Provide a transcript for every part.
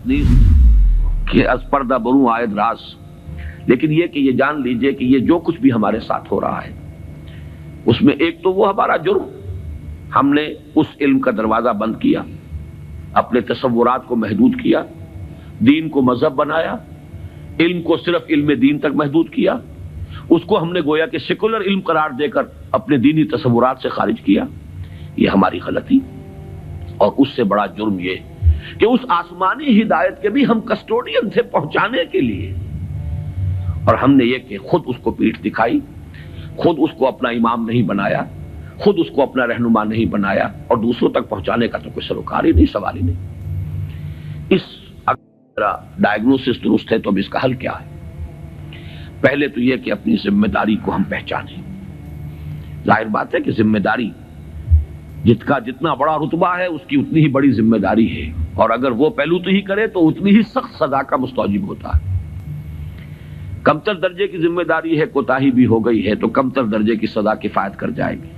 نیست کہ از پردہ بروں آید راز، لیکن یہ کہ یہ جان لیجئے کہ یہ جو کچھ بھی ہمارے ساتھ ہو رہا ہے اس میں ایک تو وہ ہمارا جرم، ہم نے اس علم کا دروازہ بند کیا، اپنے تصورات کو محدود کیا، دین کو مذہب بنایا، علم کو صرف علم دین تک محدود کیا، اس کو ہم نے گویا کہ سیکولر علم قرار دے کر اپنے دینی تصورات سے خارج کیا۔ یہ ہماری غلطی، اور اس سے بڑا جرم یہ کہ اس آسمانی ہدایت کے بھی ہم کسٹوڈین تھے پہنچانے کے لیے، اور ہم نے یہ کہ خود اس کو پیٹھ دکھائی، خود اس کو اپنا امام نہیں بنایا، خود اس کو اپنا رہنما نہیں بنایا، اور دوسروں تک پہنچانے کا تو کوئی سروکار ہی نہیں، سوال ہی نہیں۔ اس اگر ڈائگنوسس درست ہے تو اب اس کا حل کیا ہے؟ پہلے تو یہ کہ اپنی ذمہ داری کو ہم پہچانیں۔ ظاہر بات ہے کہ ذمہ داری جتنا بڑا رتبہ ہے اس کی اتنی ہی بڑی ذمہ داری ہے، اور اگر وہ پہلو تو ہی کرے تو اتنی ہی سخت سزا کا مستوجب ہوتا ہے۔ کمتر درجے کی ذمہ داری ہے، کوتاہی بھی ہو گئی ہے تو کمتر درجے کی سزا کفایت کر جائے گی۔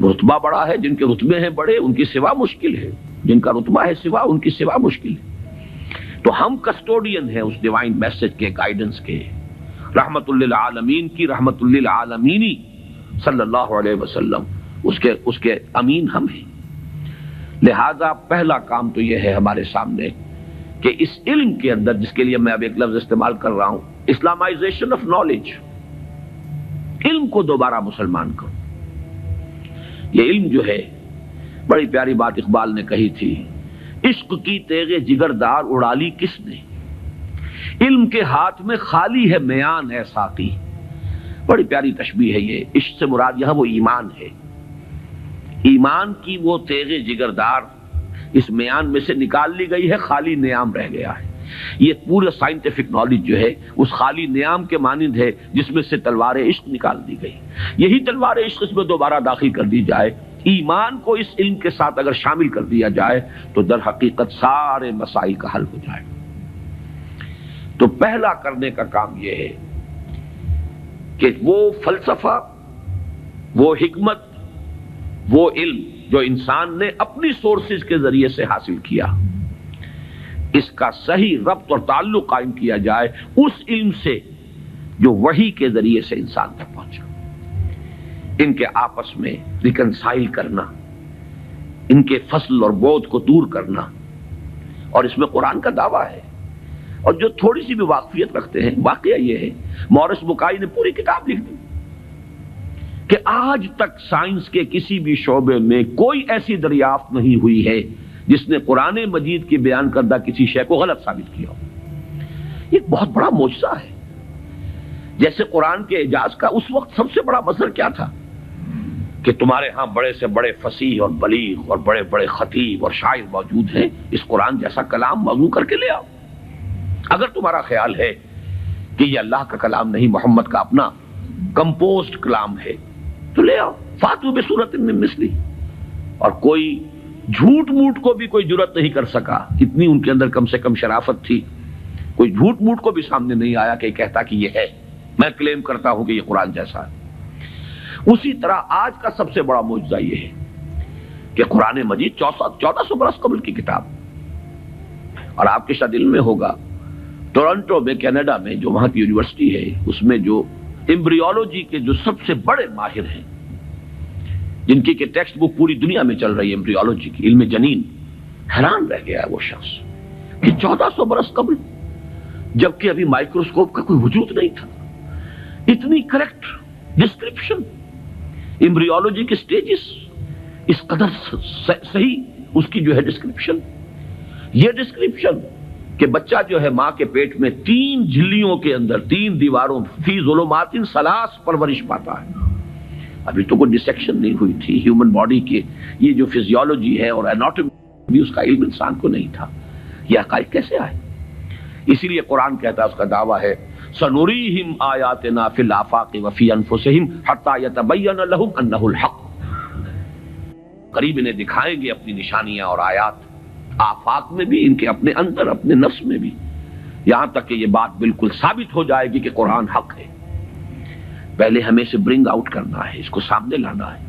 رتبہ بڑا ہے، جن کے رتبے ہیں بڑے ان کی سوا مشکل ہے، جن کا رتبہ ہے سوا ان کی سوا مشکل ہے۔ تو ہم کسٹوڈین ہیں اس ڈیوائن میسج کے، گائیڈنس کے، رحمت للعالمین کی رحمت للعالمینی صلی اللہ علیہ وسلم، اس کے امین ہم ہیں۔ لہذا پہلا کام تو یہ ہے ہمارے سامنے کہ اس علم کے اندر، جس کے لیے میں اب ایک لفظ استعمال کر رہا ہوں، اسلامائزیشن آف نالج، علم کو دوبارہ مسلمان کرو۔ یہ علم جو ہے، بڑی پیاری بات اقبال نے کہی تھی، عشق کی تیغ جگردار اڑا لی کس نے، علم کے ہاتھ میں خالی ہے میان ہے ساقی۔ بڑی پیاری تشبیہ ہے یہ۔ عشق سے مراد یہاں وہ ایمان ہے، ایمان کی وہ تیغ جگردار اس میان میں سے نکال لی گئی ہے، خالی نیام رہ گیا ہے۔ یہ پورا سائنٹیفک نالج جو ہے اس خالی نیام کے مانند ہے جس میں سے تلوار عشق نکال دی گئی۔ یہی تلوار عشق اس میں دوبارہ داخل کر دی جائے، ایمان کو اس علم کے ساتھ اگر شامل کر دیا جائے تو در حقیقت سارے مسائل کا حل ہو جائے گا۔ تو پہلا کرنے کا کام یہ ہے کہ وہ فلسفہ، وہ حکمت، وہ علم جو انسان نے اپنی سورسز کے ذریعے سے حاصل کیا، اس کا صحیح ربط اور تعلق قائم کیا جائے اس علم سے جو وحی کے ذریعے سے انسان تک پہنچا۔ ان کے آپس میں ریکنسائل کرنا، ان کے فصل اور بود کو دور کرنا، اور اس میں قرآن کا دعویٰ ہے۔ اور جو تھوڑی سی بھی واقفیت رکھتے ہیں، واقعہ یہ ہے مورس بکائی نے پوری کتاب لکھ دی کہ آج تک سائنس کے کسی بھی شعبے میں کوئی ایسی دریافت نہیں ہوئی ہے جس نے قرآن مجید کی بیان کردہ کسی شے کو غلط ثابت کیا ہو۔ یہ ایک بہت بڑا معجزہ ہے۔ جیسے قرآن کے اعجاز کا اس وقت سب سے بڑا مظہر کیا تھا کہ تمہارے ہاں بڑے سے بڑے فصیح اور بلیغ اور بڑے بڑے خطیب اور شاعر موجود ہیں، اس قرآن جیسا کلام موضوع کر کے لے آؤ۔ اگر تمہارا خیال ہے کہ یہ اللہ کا کلام نہیں، محمد کا اپنا کمپوزڈ کلام ہے، تو لے آؤ، فاتو بسورۃ من مثلہ۔ اور کوئی جھوٹ موٹ کو بھی کوئی جرت نہیں کر سکا، اتنی ان کے اندر کم سے کم شرافت تھی، کوئی جھوٹ موٹ کو بھی سامنے نہیں آیا کہ کہتا کہ یہ ہے، میں کلیم کرتا ہوں کہ یہ قرآن جیسا ہے۔ اسی طرح آج کا سب سے بڑا معجزہ یہ ہے کہ قرآن مجید 1400 برس قبل کی کتاب، اور آپ کے شاید علم میں ہوگا ٹورنٹو میں، کینیڈا میں، جو وہاں کی یونیورسٹی ہے، اس میں جو ایمبریولوجی کے جو سب سے بڑے ماہر ہیں، جن کی کہ ٹیکسٹ بک پوری دنیا میں چل رہی ہے ایمبریولوجی کی، علم جنین، حیران رہ گیا ہے وہ شخص کہ 1400 برس قبل، جبکہ ابھی مائکروسکوپ کا کوئی وجود نہیں تھا، اتنی کریکٹ ڈسکرپشن ایمبریولوجی کے سٹیجز، اس قدر صحیح اس کی جو ہے ڈسکرپشن، یہ ڈسکرپشن کہ بچہ جو ہے ماں کے پیٹ میں 3 جھلیوں کے اندر 3 دیواروں فی ظلمات ثلاث پرورش پاتا ہے۔ ابھی تو کوئی ڈسیکشن نہیں ہوئی تھی ہیومن باڈی کے، یہ جو فزیولوجی ہے اور اناٹومی بھی اس کا علم انسان کو نہیں تھا۔ یہ حقائق کیسے آئے؟ اسی لیے قرآن کہتا ہے، اس کا دعویٰ ہے سنوریہم آیاتنا فی الآفاق وفی انفسہم حتی یتبین لہم انہ الحق، قریب انہیں دکھائیں گے اپنی نشانیاں اور آیات، آفاق میں بھی، ان کے اپنے اندر، اپنے نفس میں بھی، یہاں تک کہ یہ بات بالکل ثابت ہو جائے گی کہ قرآن حق ہے۔ پہلے ہمیں اسے برنگ آؤٹ کرنا ہے، اس کو سامنے لانا ہے۔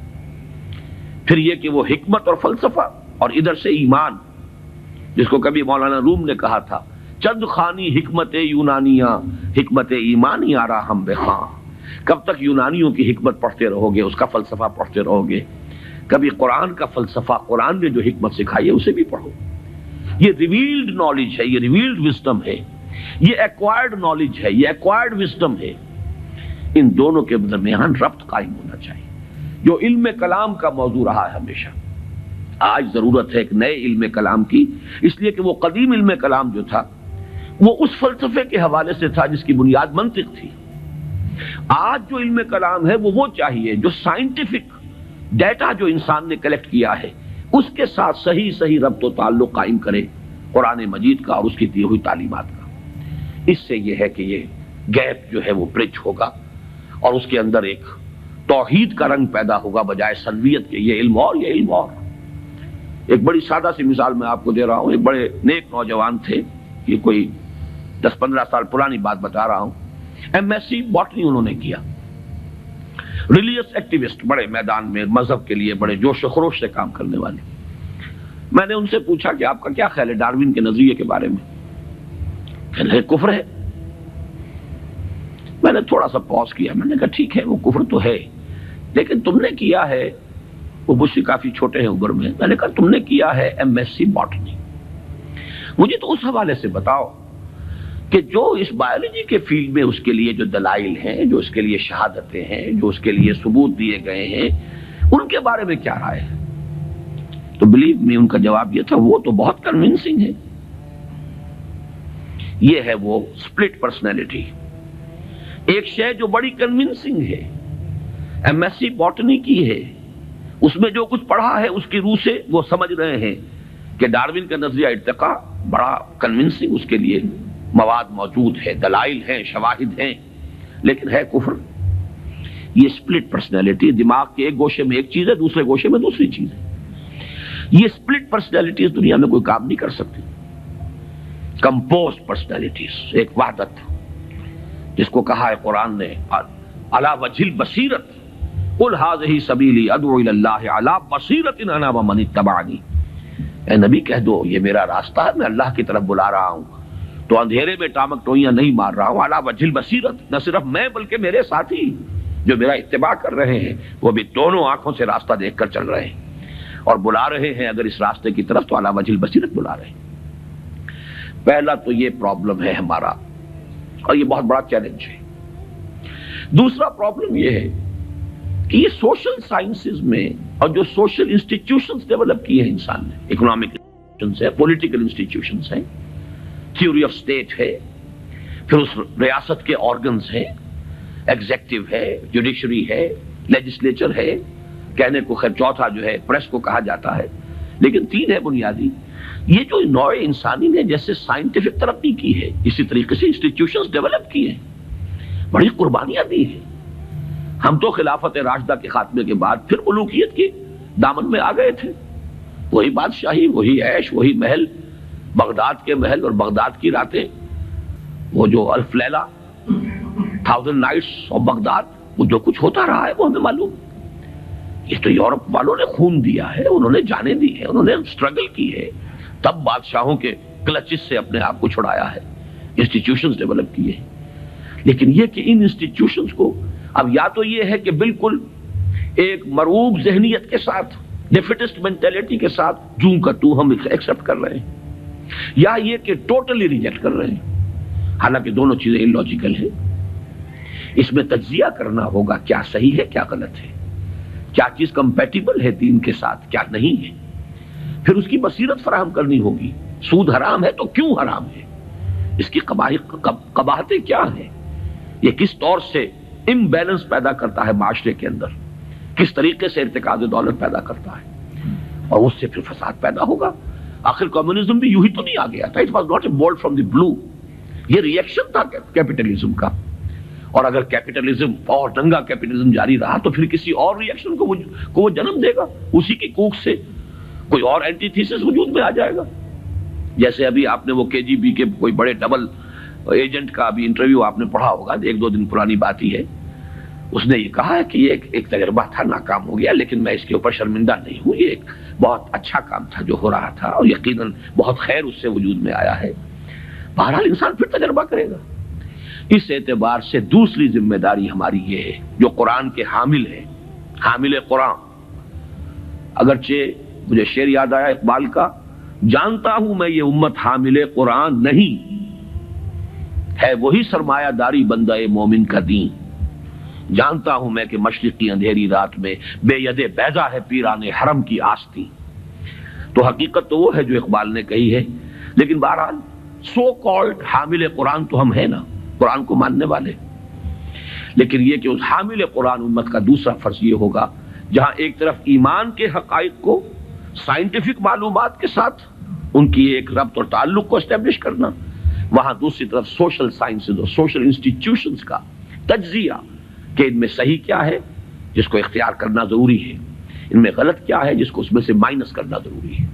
پھر یہ کہ وہ حکمت اور فلسفہ، اور ادھر سے ایمان، جس کو کبھی مولانا روم نے کہا تھا چند خانی حکمت یونانیاں حکمت ایمانی آرا ہم بے خاں. کب تک یونانیوں کی حکمت پڑھتے رہو گے، اس کا فلسفہ پڑھتے رہو گے؟ کبھی قرآن کا فلسفہ، قرآن نے جو حکمت سکھائی ہے اسے بھی پڑھو. یہ ریویلڈ نالج ہے، یہ ریویلڈ وزڈم ہے، یہ ایکوائرڈ نالج ہے، یہ ایکوائرڈ وزڈم ہے. ان دونوں کے درمیان ربط قائم ہونا چاہیے، جو علم کلام کا موضوع رہا ہے ہمیشہ. آج ضرورت ہے ایک نئے علم کلام کی، اس لیے کہ وہ قدیم علم کلام جو تھا وہ اس فلسفے کے حوالے سے تھا جس کی بنیاد منطق تھی. آج جو علم کلام ہے وہ چاہیے جو سائنٹیفک ڈیٹا جو انسان نے کلیکٹ کیا ہے اس کے ساتھ صحیح ربط و تعلق قائم کرے قرآن مجید کا اور اس کی دی ہوئی تعلیمات کا. اس سے یہ ہے کہ یہ گیپ جو ہے وہ برج ہوگا اور اس کے اندر ایک توحید کا رنگ پیدا ہوگا بجائے سنویت کے، یہ علم اور یہ علم اور. ایک بڑی سادہ سی مثال میں آپ کو دے رہا ہوں. ایک بڑے نیک نوجوان تھے، یہ کوئی 10-15 سال پرانی بات بتا رہا ہوں. ایم ایس سی باٹنی انہوں نے کیا. ریلیجس ایکٹیوسٹ، بڑے میدان میں مذہب کے لیے بڑے جوش و خروش سے کام کرنے والے. میں نے ان سے پوچھا کہ آپ کا کیا خیال ہے ڈاروین کے نظریے کے بارے میں؟ کہنے لگے کفر ہے. میں نے تھوڑا سا پاز کیا، میں نے کہا ٹھیک ہے وہ کفر تو ہے، لیکن تم نے کیا ہے، وہ مجھ سے کافی چھوٹے ہیں عمر میں، میں نے کہا تم نے کیا ہے ایم ایس سی باٹنی، مجھے تو اس حوالے سے بتاؤ کہ جو اس بایولوجی کے فیلڈ میں اس کے لیے جو دلائل ہیں، جو اس کے لیے شہادتیں ہیں، جو اس کے لیے ثبوت دیے گئے ہیں، ان کے بارے میں کیا رائے ہے؟ تو بلیو می ان کا جواب یہ تھا وہ تو بہت کنونسنگ ہے. یہ ہے وہ سپلٹ پرسنالٹی. ایک شے جو بڑی کنونسنگ ہے، ایم ایس سی باٹنی کی ہے، اس میں جو کچھ پڑھا ہے اس کی روح سے وہ سمجھ رہے ہیں کہ ڈاروین کا نظریہ ارتقاء بڑا کنونسنگ، اس کے لیے مواد موجود ہے، دلائل ہیں، شواہد ہیں، لیکن ہے کفر. یہ سپلٹ پرسنالٹی، دماغ کے ایک گوشے میں ایک چیز ہے، دوسرے گوشے میں دوسری چیز ہے. یہ سپلٹ پرسنالٹیز دنیا میں کوئی کام نہیں کر سکتی. کمپوز پرسنالٹیز، ایک وحدت جس کو کہا ہے قرآن نے علی وجہ البصیرت قل ھذہ سبیلی ادعو الی اللہ علی بصیرۃ انا ومن اتبعنی. اے نبی کہہ دو یہ میرا راستہ ہے، میں اللہ کی طرف بلا رہا ہوں، تو اندھیرے میں ٹامک ٹوئیاں نہیں مار رہا ہوں. علی وجہ البصیرت، نہ صرف میں بلکہ میرے ساتھی جو میرا اتباع کر رہے ہیں وہ بھی دونوں آنکھوں سے راستہ دیکھ کر چل رہے ہیں اور بلا رہے ہیں اگر اس راستے کی طرف تو علی وجہ البصیرت بلا رہے ہیں. پہلا تو یہ پرابلم ہے ہمارا اور یہ بہت بڑا چیلنج ہے. دوسرا پرابلم یہ ہے کہ یہ سوشل سائنسز میں اور جو سوشل انسٹیٹیوشنز ڈیولپ کیے ہیں انسان نے، اکنامک انسٹیٹیوشنز ہیں، پولیٹیکل انسٹیٹیوشنز ہیں، تھیوری آف اسٹیٹ ہے، پھر اس ریاست کے آرگنز ہیں، ایگزیکٹو ہے، جوڈیشری ہے، لیجسلیچر ہے، کہنے کو خیر چوتھا جو ہے پریس کو کہا جاتا ہے، لیکن تین ہے بنیادی. یہ جو نوع انسانی نے جیسے سائنٹیفک ترقی کی ہے اسی طریقے سے انسٹیٹیوشنز ڈیولپ کیے ہیں، بڑی قربانیاں دی ہیں. ہم تو خلافت راشدہ کے خاتمے کے بعد پھر ملوکیت کے دامن میں آ گئے تھے. وہی بادشاہی، وہی عیش، وہی محل، بغداد کے محل اور بغداد کی راتیں، وہ جو الف لیلہ، 1000 نائٹس آف بغداد، وہ جو کچھ ہوتا رہا ہے وہ ہمیں معلوم. یہ تو یورپ والوں نے خون دیا ہے، انہوں نے جانیں دی ہے، انہوں نے اسٹرگل کی ہے، تب بادشاہوں کے کلچز سے اپنے آپ کو چھڑایا ہے، انسٹیٹیوشنز ڈیولپ کیے ہیں. لیکن یہ کہ ان انسٹیٹیوشنز کو اب یا تو یہ ہے کہ بالکل ایک مرعوب ذہنیت کے ساتھ، ڈیفیٹسٹ مینٹیلٹی کے ساتھ جوں کا تو ہم ایکسپٹ کر رہے ہیں، یا یہ کہ ٹوٹلی ریجیکٹ کر رہے ہیں. حالانکہ دونوں چیزیں انلاجیکل ہیں. اس میں تجزیہ کرنا ہوگا کیا صحیح ہے کیا غلط ہے، کیا چیز کمپیٹیبل ہے دین کے ساتھ کیا نہیں ہے. پھر اس کی بصیرت فراہم کرنی ہوگی. سود حرام ہے تو کیوں حرام ہے، اس کی قباحتیں کیا ہیں، یہ کس طور سے امبیلنس پیدا کرتا ہے معاشرے کے اندر، کس طریقے سے ارتکاز دولت پیدا کرتا ہے، اور اس سے پھر فساد پیدا ہوگا. آخر کمیونزم بھی یوں ہی تو نہیں آ گیا تھا. It was not a bolt from the blue. یہ ریئیکشن تھا کیپٹلزم کا، اور اگر کیپٹلزم اور ننگا کیپٹلزم جاری رہا تو پھر کسی اور ریئیکشن کو وہ جنم دے گا. اسی کی کوکھ سے کوئی اور اینٹی تھیسس وجود میں آ جائے گا. جیسے ابھی آپ نے وہ کے جی بی کے کوئی بڑے ڈبل ایجنٹ کا ابھی انٹرویو آپ نے پڑھا ہوگا، 1-2 دن پرانی بات ہی ہے. اس نے یہ کہا ہے کہ یہ ایک تجربہ تھا، ناکام ہو گیا، لیکن میں اس کے اوپر شرمندہ نہیں ہوں. یہ ایک بہت اچھا کام تھا جو ہو رہا تھا، اور یقیناً بہت خیر اس سے وجود میں آیا ہے۔ بہرحال انسان پھر تجربہ کرے گا۔ اس اعتبار سے دوسری ذمہ داری ہماری یہ ہے، جو قرآن کے حامل ہے، حامل قرآن، اگرچہ مجھے شعر یاد آیا اقبال کا، جانتا ہوں میں یہ امت حامل قرآن نہیں، ہے وہی سرمایہ داری بندہ مومن کا دین، جانتا ہوں میں کہ مشرق کی اندھیری رات میں بے ید بیضا ہے پیران حرم کی آستی۔ تو حقیقت تو وہ ہے جو اقبال نے کہی ہے، لیکن بہرحال سو کالڈ حامل قرآن تو ہم ہیں نا، قرآن کو ماننے والے۔ لیکن یہ کہ اس حامل قرآن امت کا دوسرا فرض یہ ہوگا، جہاں ایک طرف ایمان کے حقائق کو سائنٹیفک معلومات کے ساتھ ان کی ایک ربط اور تعلق کو اسٹیبلش کرنا، وہاں دوسری طرف سوشل سائنسز اور سوشل انسٹیٹیوشنز کا تجزیہ کہ ان میں صحیح کیا ہے جس کو اختیار کرنا ضروری ہے، ان میں غلط کیا ہے جس کو اس میں سے مائنس کرنا ضروری ہے۔